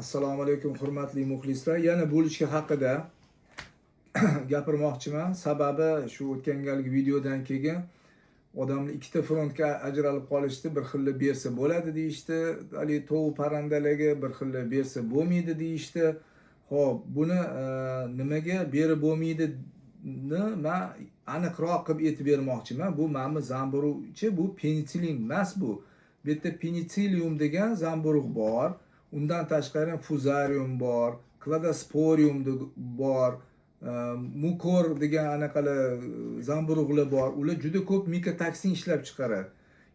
Assalomu alaykum hurmatli muxlislar. Yana bo'lishga haqida gapirmoqchiman. Sababi shu o'tgan galgi videodan keyin odamlar ikkita frontga ajralib qolishdi. Bir xilli bersa bo'ladi deyishdi. Ali tovuq parandalarga bir xilli bersa bo'lmaydi deyishdi. Xo'p, buni nimaga berib bo'lmaydini men aniqroq qilib aytib bermoqchiman. Bu mana zamburug'chi, bu penitsilin emas bu. Bu yerda penitsilium degan zamburug' bor. Undan tashqari fuzarium bor, cladosporium bor, mukor degan anaqalar zamburug'lar bor. Ular juda ko'p mikotoksin ishlab chiqaradi.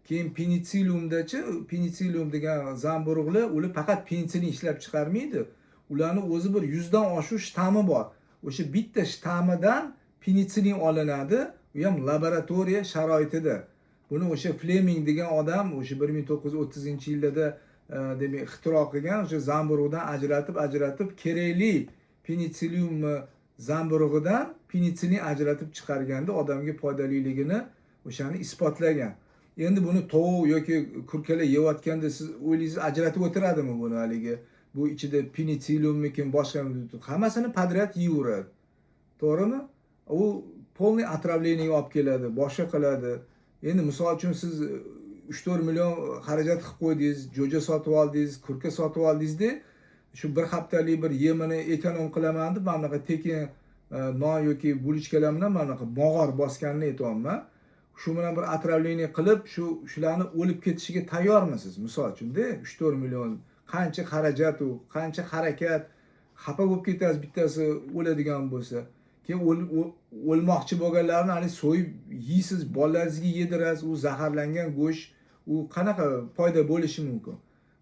Keyin penitsilium degan zamburug'lar, ular faqat penitsilin ishlab chiqarmaydi. Ularni o'zi bir 100 dan oshiq shtammi bor. O'sha bitta shtamidan penitsilin olinadi, u ham laboratoriya sharoitida. Buni o'sha Fleming degan odam o'sha 1930-yillarda demak ixtiro qilgan, o'sha zamburug'dan ajratib kerakli penitsilium zamburug'idan penitsilin ajratib chiqarganda odamga foydaliligini o'shani isbotlagan. Endi buni tovuq yoki kurkalar yeyotganda siz o'ylaysiz ajratib o'tiradimi buni haligi? Bu ichida penitsiliummikin boshqami, hammasini podrяд yeyveradi. To'g'rimi? U полный отравление olib keladi, boshqa qiladi. Endi misol uchun siz 3-4 million xarajat qilib qo'ydingiz, jo'ja sotib oldingiz, kurka sotib oldingizda, shu bir haftalik bir yemini ekonom qilaman deb mana bunaqa tekin non yoki bulichkalar bilan mana bunaqa mog'or bosganini aytyapman. Shu bilan bir отравление qilib, shularni o'lib ketishiga tayyormisiz? Misol uchun-da 3-4 million qancha xarajat u, qancha harakat, xafa bo'lib ketasiz bittasi o'ladigan bo'lsa. Keyin o'lmoqchi bo'lganlarni hali so'yib yeysiz, bolalaringizga yedirasiz, u zaharlangan go'sht, u qanaqa foyda bo'lishi mumkin?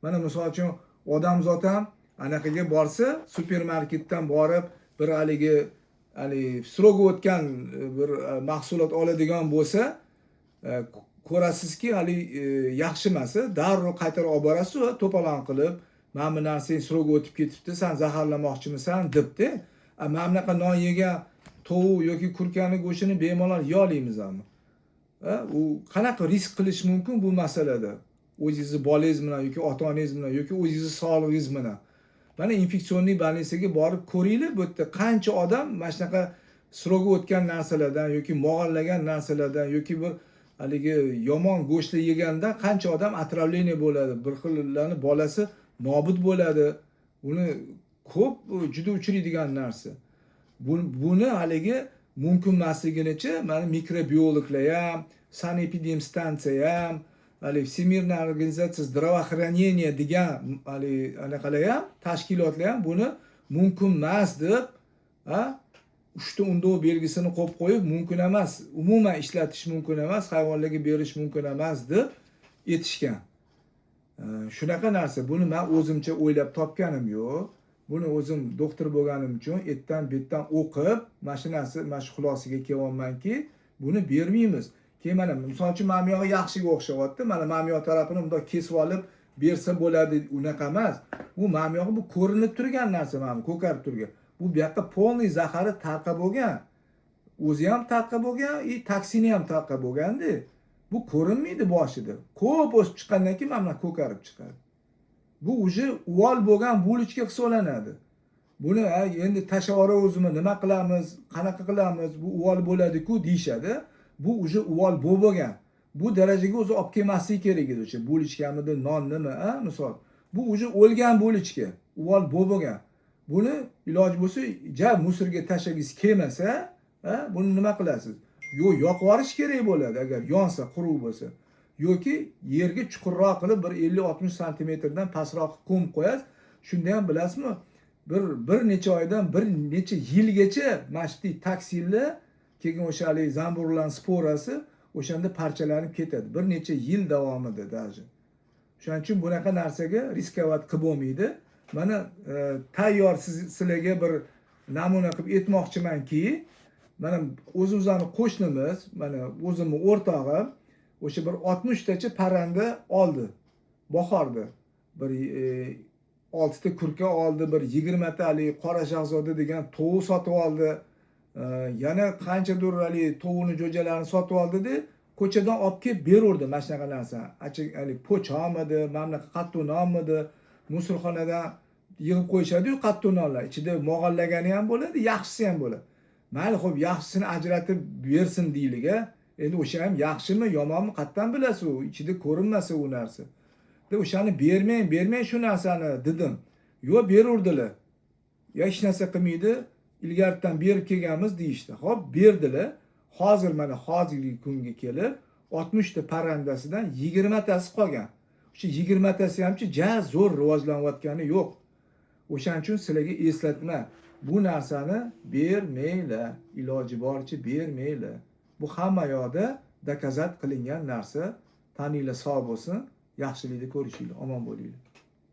Mana misol uchun odamzod ham anaqaga borsa, supermarketdan borib bir haligi srog o'tgan bir mahsulot oladigan bo'lsa, ko'rasizki, hali yaxshi emas, darrov qaytarib olib borasiz va to'polon qilib, "Men bu narsang srog o'tib ketibdi, sen zaharlamoqchimisan?" debdi. Mana bunaqa non yegan tovuq yoki kurkani go'shtini bemalol yo'laymizmi? U qanaqa risk qilish mumkin bu masalada? O'zingizni bolangiz bilan yoki ota-onangiz bilan yoki o'zingizni sog'lig'ingiz bilan. Mana infeksionniy больницаga borib ko'ringlar, bu yerda qancha odam mana shunaqa srogi o'tgan narsalardan yoki mog'orlagan narsalardan yoki bir haligi yomon go'shtni yeganda qancha odam отравление bo'ladi, bir xillarni bolasi nobud bo'ladi. Uni ko'p juda uchraydigan narsa. Buni haligi mumkin emasliginicha mana mikrobiologlar ham, sanepidemstansiya ham, Всемирная организация здравоохранения degan anaqalar ham, tashkilotlar ham buni mumkin emas deb, uchta undov belgisini qo'yib qo'yib, mumkin emas, umuman ishlatish mumkin emas, hayvonlarga berish mumkin emas deb aytishgan. Shunaqa narsa. Buni men o'zimcha o'ylab topganim yo'q. Buni o'zim doktor bo'lganim uchun etdan betdan o'qib, mana shu xulosaga kelyapmanki, buni bermaymiz. Keyin mana misol uchun mana bu yog'i yaxshiga o'xshayapti. Mana bu yoq tarafini bundoq kesib olib bersa bo'ladi, unaqa emas. Bu mana bu yog'i bu ko'rinib turgan narsa, mana ko'karib turgan. Bu yoqqa polniy zahari tarqab bo'lgan. O'zi ham tarqab bo'lgan, toksini ham tarqab bo'lganda, bu ko'rinmaydi boshida. Ko'p o'sib chiqqandan keyin mana ko'karib chiqadi. Bu uje uvol bo'lgan bulichka hisoblanadi. Buni endi tashavorozmi, nima qilamiz, qanaqa qilamiz, bu uvol bo'ladi-ku deyshadi. Bu uje uvol bo'lgan. Bu darajaga o'zi olib kelmasligi kerak edi o'sha bulichkamidi, non nima, misol. Bu uje o'lgan bulichka, uvol bo'lgan. Buni iloji bo'lsa, musorga tashlagingiz kelmasa, buni nima qilasiz? Yo'q, yoqib yuborish kerak bo'ladi agar yonsa, quruq bo'lsa. Yoki yerga chuqurroq qilib bir 50-60 santimetrdan pastroq ko'mib qo'yasiz. Shunda ham bilasizmi, bir necha oydan bir necha yilgacha mashti toksinlar keyin o'sha zamburug'larning sporasi o'shanda parchalanib ketadi. Bir necha yil davomida даже. Shuning uchun bunaqa narsaga riskovat qilib bo'lmaydi. Mana tayyor sizlarga bir namuna qilib aytmoqchimanki, mana o'zimizning qo'shnimiz, mana o'zimning o'rtog'im o'sha bir 60 tacha parranda oldi. Bahorda bir 6 ta kurka oldi, bir 20 ta qora shahzoda degan tovuq sotib oldi. Yana qanchadir tovuqni jo'jalarini sotib oldi-da, ko'chadan olib kelib berurdi mana shunaqa narsa. Po'chamidi, mana bunaqa qattiq nonmidi, musorxonadan yig'ib qo'yishadi-yu qattiq nonlar. Ichida mog'allagani ham bo'ladi, yaxshisi ham bo'ladi. Mayli, xo'p, yaxshisini ajratib bersin deyliga. Endi o'sha ham yaxshimi, yomonmi qatdan bilasiz u, ichida ko'rinmasa u narsa. Deb o'shani bermang shu narsani dedim. Yo'q, berurdilar. Ya hech narsa qilmaydi, ilgaridan berib kelganmiz deyishdi. Xo'p, berdilar. Hozir mana hozirgi kunga kelib 60 ta parrandasidan 20 tasi qolgan. O'sha 20 tasi hamchi ja zo'r rivojlanayotgani yo'q. O'shaning uchun sizlarga eslatma. Bu narsani bermanglar. Iloji boricha bermanglar. Bu hamma yoqda dokazat qilingan narsa. Taninglar sog' bo'lsin, yaxshilikni ko'rishinglar, omon bo'linglar.